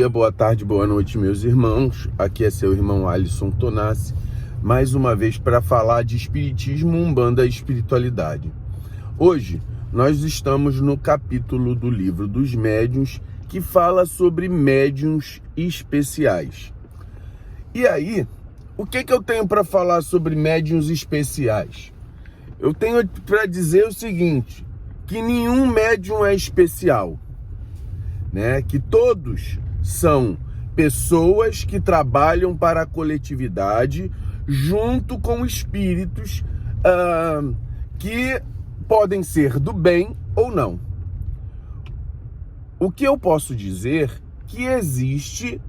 boa tarde, boa noite, meus irmãos. Aqui é seu irmão Alisson Tonassi, mais uma vez para falar de Espiritismo, Umbanda e Espiritualidade. Hoje nós estamos no capítulo do Livro dos Médiuns, que fala sobre médiuns especiais. E aí, o que eu tenho para falar sobre médiuns especiais? Eu tenho para dizer o seguinte, que nenhum médium é especial, né? Que todos são pessoas que trabalham para a coletividade junto com espíritos que podem ser do bem ou não. O que eu posso dizer que existe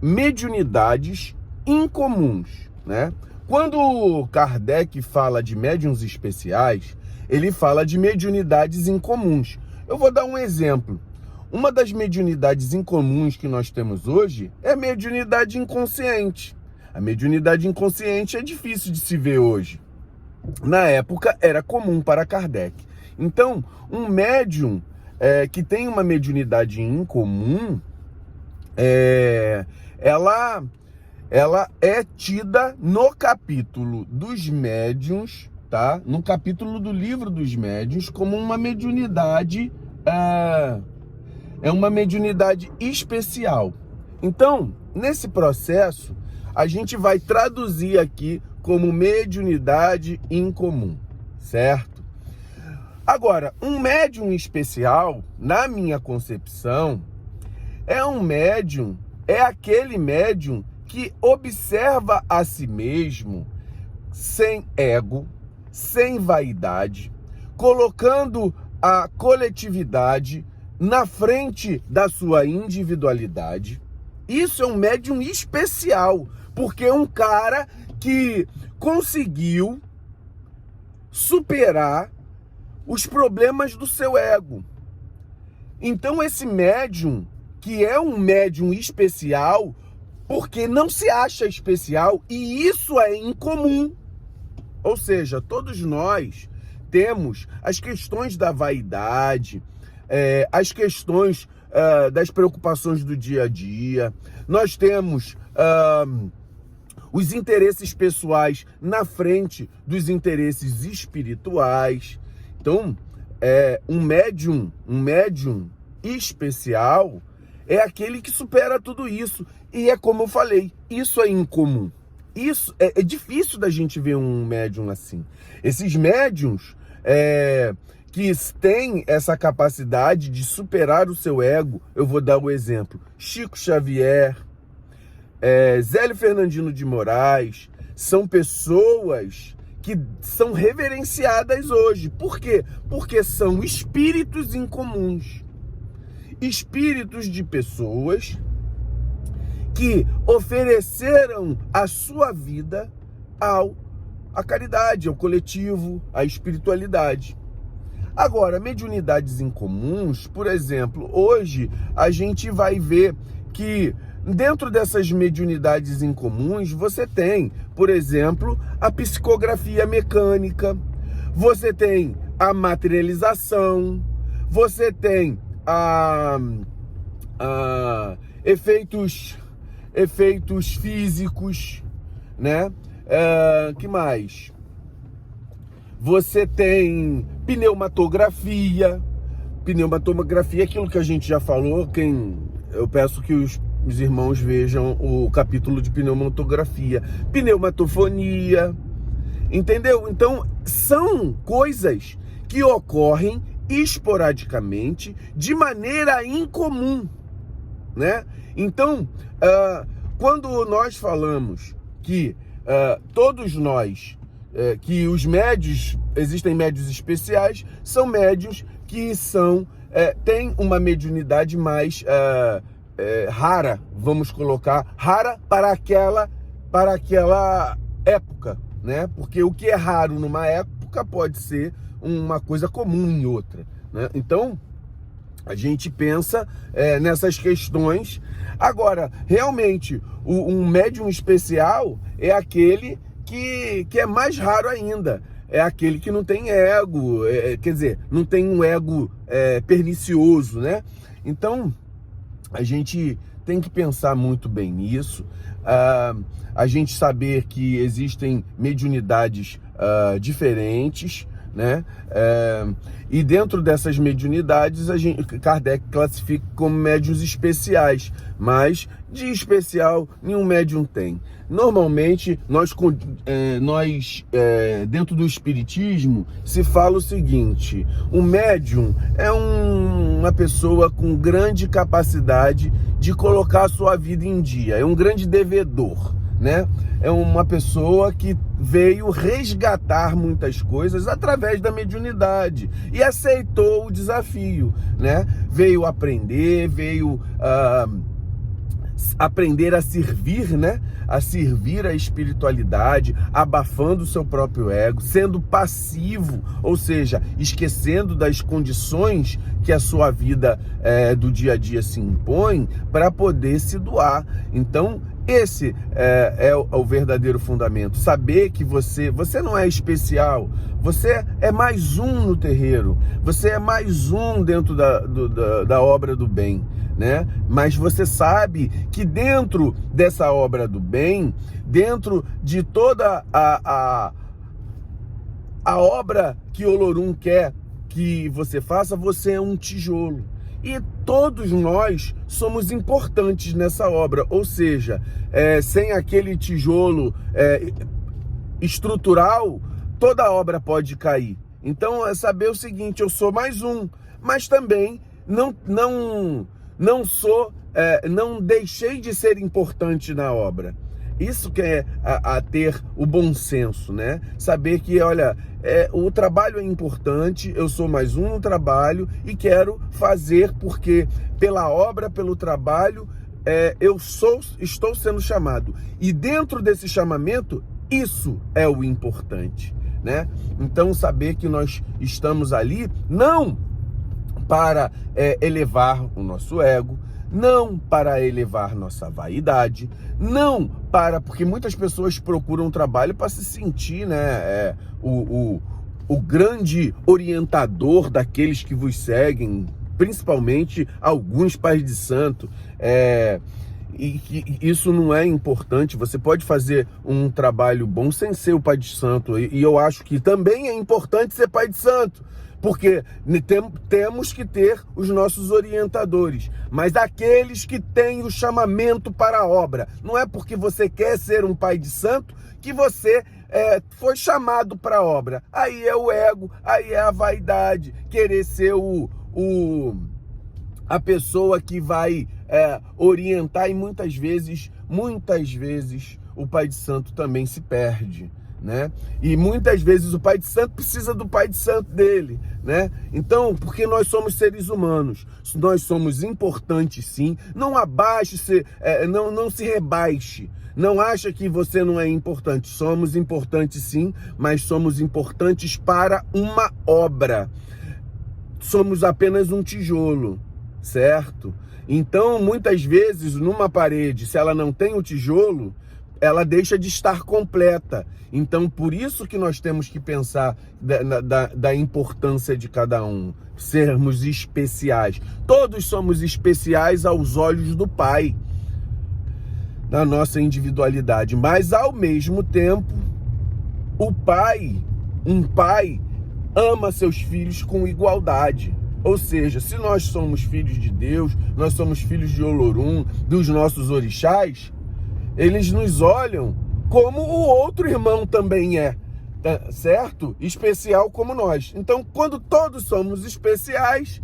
mediunidades incomuns, né? Quando Kardec fala de médiuns especiais, ele fala de mediunidades incomuns. Eu vou dar um exemplo. Uma das mediunidades incomuns que nós temos hoje é a mediunidade inconsciente. A mediunidade inconsciente é difícil de se ver hoje. Na época era comum para Kardec. Então, um médium que tem uma mediunidade incomum, ela é tida no capítulo dos médiuns, tá? No capítulo do Livro dos Médiuns, como uma mediunidade uma mediunidade especial. Então, nesse processo, a gente vai traduzir aqui como mediunidade incomum, certo? Agora, um médium especial, na minha concepção, é aquele médium que observa a si mesmo sem ego, sem vaidade, colocando a coletividade na frente da sua individualidade. Isso é um médium especial, porque é um cara que conseguiu superar os problemas do seu ego. Então esse médium, que é um médium especial, porque não se acha especial, e isso é incomum. Ou seja, todos nós temos as questões da vaidade, as questões das preocupações do dia a dia. Nós temos os interesses pessoais na frente dos interesses espirituais. Então, um médium especial é aquele que supera tudo isso. E é como eu falei, isso é incomum. Isso é difícil da gente ver um médium assim. Esses médiums que têm essa capacidade de superar o seu ego, eu vou dar o exemplo. Chico Xavier, Zélio Fernandino de Moraes, são pessoas que são reverenciadas hoje. Por quê? Porque são espíritos incomuns. Espíritos de pessoas que ofereceram a sua vida à caridade, ao coletivo, à espiritualidade. Agora, mediunidades incomuns, por exemplo, hoje a gente vai ver que dentro dessas mediunidades incomuns você tem, por exemplo, a psicografia mecânica, você tem a materialização, você tem efeitos físicos, né? Que mais? Você tem pneumatografia. Pneumatografia é aquilo que a gente já falou. Eu peço que os irmãos vejam o capítulo de pneumatografia. Pneumatofonia, entendeu? Então, são coisas que ocorrem esporadicamente, de maneira incomum, né? Então, quando nós falamos que todos nós, que os médios, existem médios especiais, são médios que têm uma mediunidade mais rara, vamos colocar, rara para aquela época, né? Porque o que é raro numa época pode ser uma coisa comum em outra, né? Então, a gente pensa nessas questões. Agora, realmente, um médium especial é aquele que é mais raro ainda. É aquele que não tem ego, quer dizer, não tem um ego pernicioso, né? Então, a gente tem que pensar muito bem nisso. A gente saber que existem mediunidades diferentes, né? E dentro dessas mediunidades, Kardec classifica como médiuns especiais, mas de especial nenhum médium tem. Normalmente, dentro do espiritismo, se fala o seguinte: o médium é uma pessoa com grande capacidade de colocar a sua vida em dia, é um grande devedor, né? É uma pessoa que veio resgatar muitas coisas através da mediunidade e aceitou o desafio, né? Veio aprender, aprender a servir, né? A servir a espiritualidade, abafando o seu próprio ego, sendo passivo, ou seja, esquecendo das condições que a sua vida do dia a dia se impõe para poder se doar. Então, esse é o verdadeiro fundamento. Saber que você não é especial, você é mais um no terreiro, você é mais um dentro da obra do bem, né? Mas você sabe que dentro dessa obra do bem, dentro de toda a obra que Olorum quer que você faça, você é um tijolo. E todos nós somos importantes nessa obra, ou seja, sem aquele tijolo estrutural, toda a obra pode cair. Então é saber o seguinte: eu sou mais um, mas também não deixei de ser importante na obra. Isso que é a ter o bom senso, né? Saber que, olha, o trabalho é importante, eu sou mais um no trabalho e quero fazer porque pela obra, pelo trabalho, estou sendo chamado. E dentro desse chamamento, isso é o importante, né? Então, saber que nós estamos ali não para elevar o nosso ego, não para elevar nossa vaidade, não porque muitas pessoas procuram trabalho para se sentir, né, o grande orientador daqueles que vos seguem, principalmente alguns pais de santo, e que isso não é importante. Você pode fazer um trabalho bom sem ser o pai de santo, e eu acho que também é importante ser pai de santo, porque temos que ter os nossos orientadores, mas aqueles que têm o chamamento para a obra. Não é porque você quer ser um pai de santo que você foi chamado para a obra. Aí é o ego, aí é a vaidade, querer ser a pessoa que vai orientar, e muitas vezes o pai de santo também se perde, né? E muitas vezes o pai de santo precisa do pai de santo dele, né? Então, porque nós somos seres humanos, nós somos importantes sim. Não não se rebaixe. Não acha que você não é importante. Somos importantes sim, mas somos importantes para uma obra. Somos apenas um tijolo, certo? Então, muitas vezes, numa parede, se ela não tem o tijolo, ela deixa de estar completa. Então, por isso que nós temos que pensar da importância de cada um, sermos especiais. Todos somos especiais aos olhos do Pai, na nossa individualidade, mas ao mesmo tempo, um pai ama seus filhos com igualdade. Ou seja, se nós somos filhos de Deus, nós somos filhos de Olorum, dos nossos orixás, eles nos olham como o outro irmão também é, certo? Especial como nós. Então, quando todos somos especiais,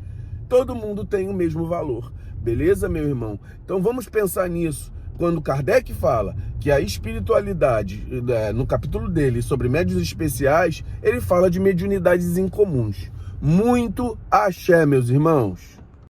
todo mundo tem o mesmo valor. Beleza, meu irmão? Então, vamos pensar nisso. Quando Kardec fala que a espiritualidade, no capítulo dele sobre médiuns especiais, ele fala de mediunidades incomuns. Muito axé, meus irmãos.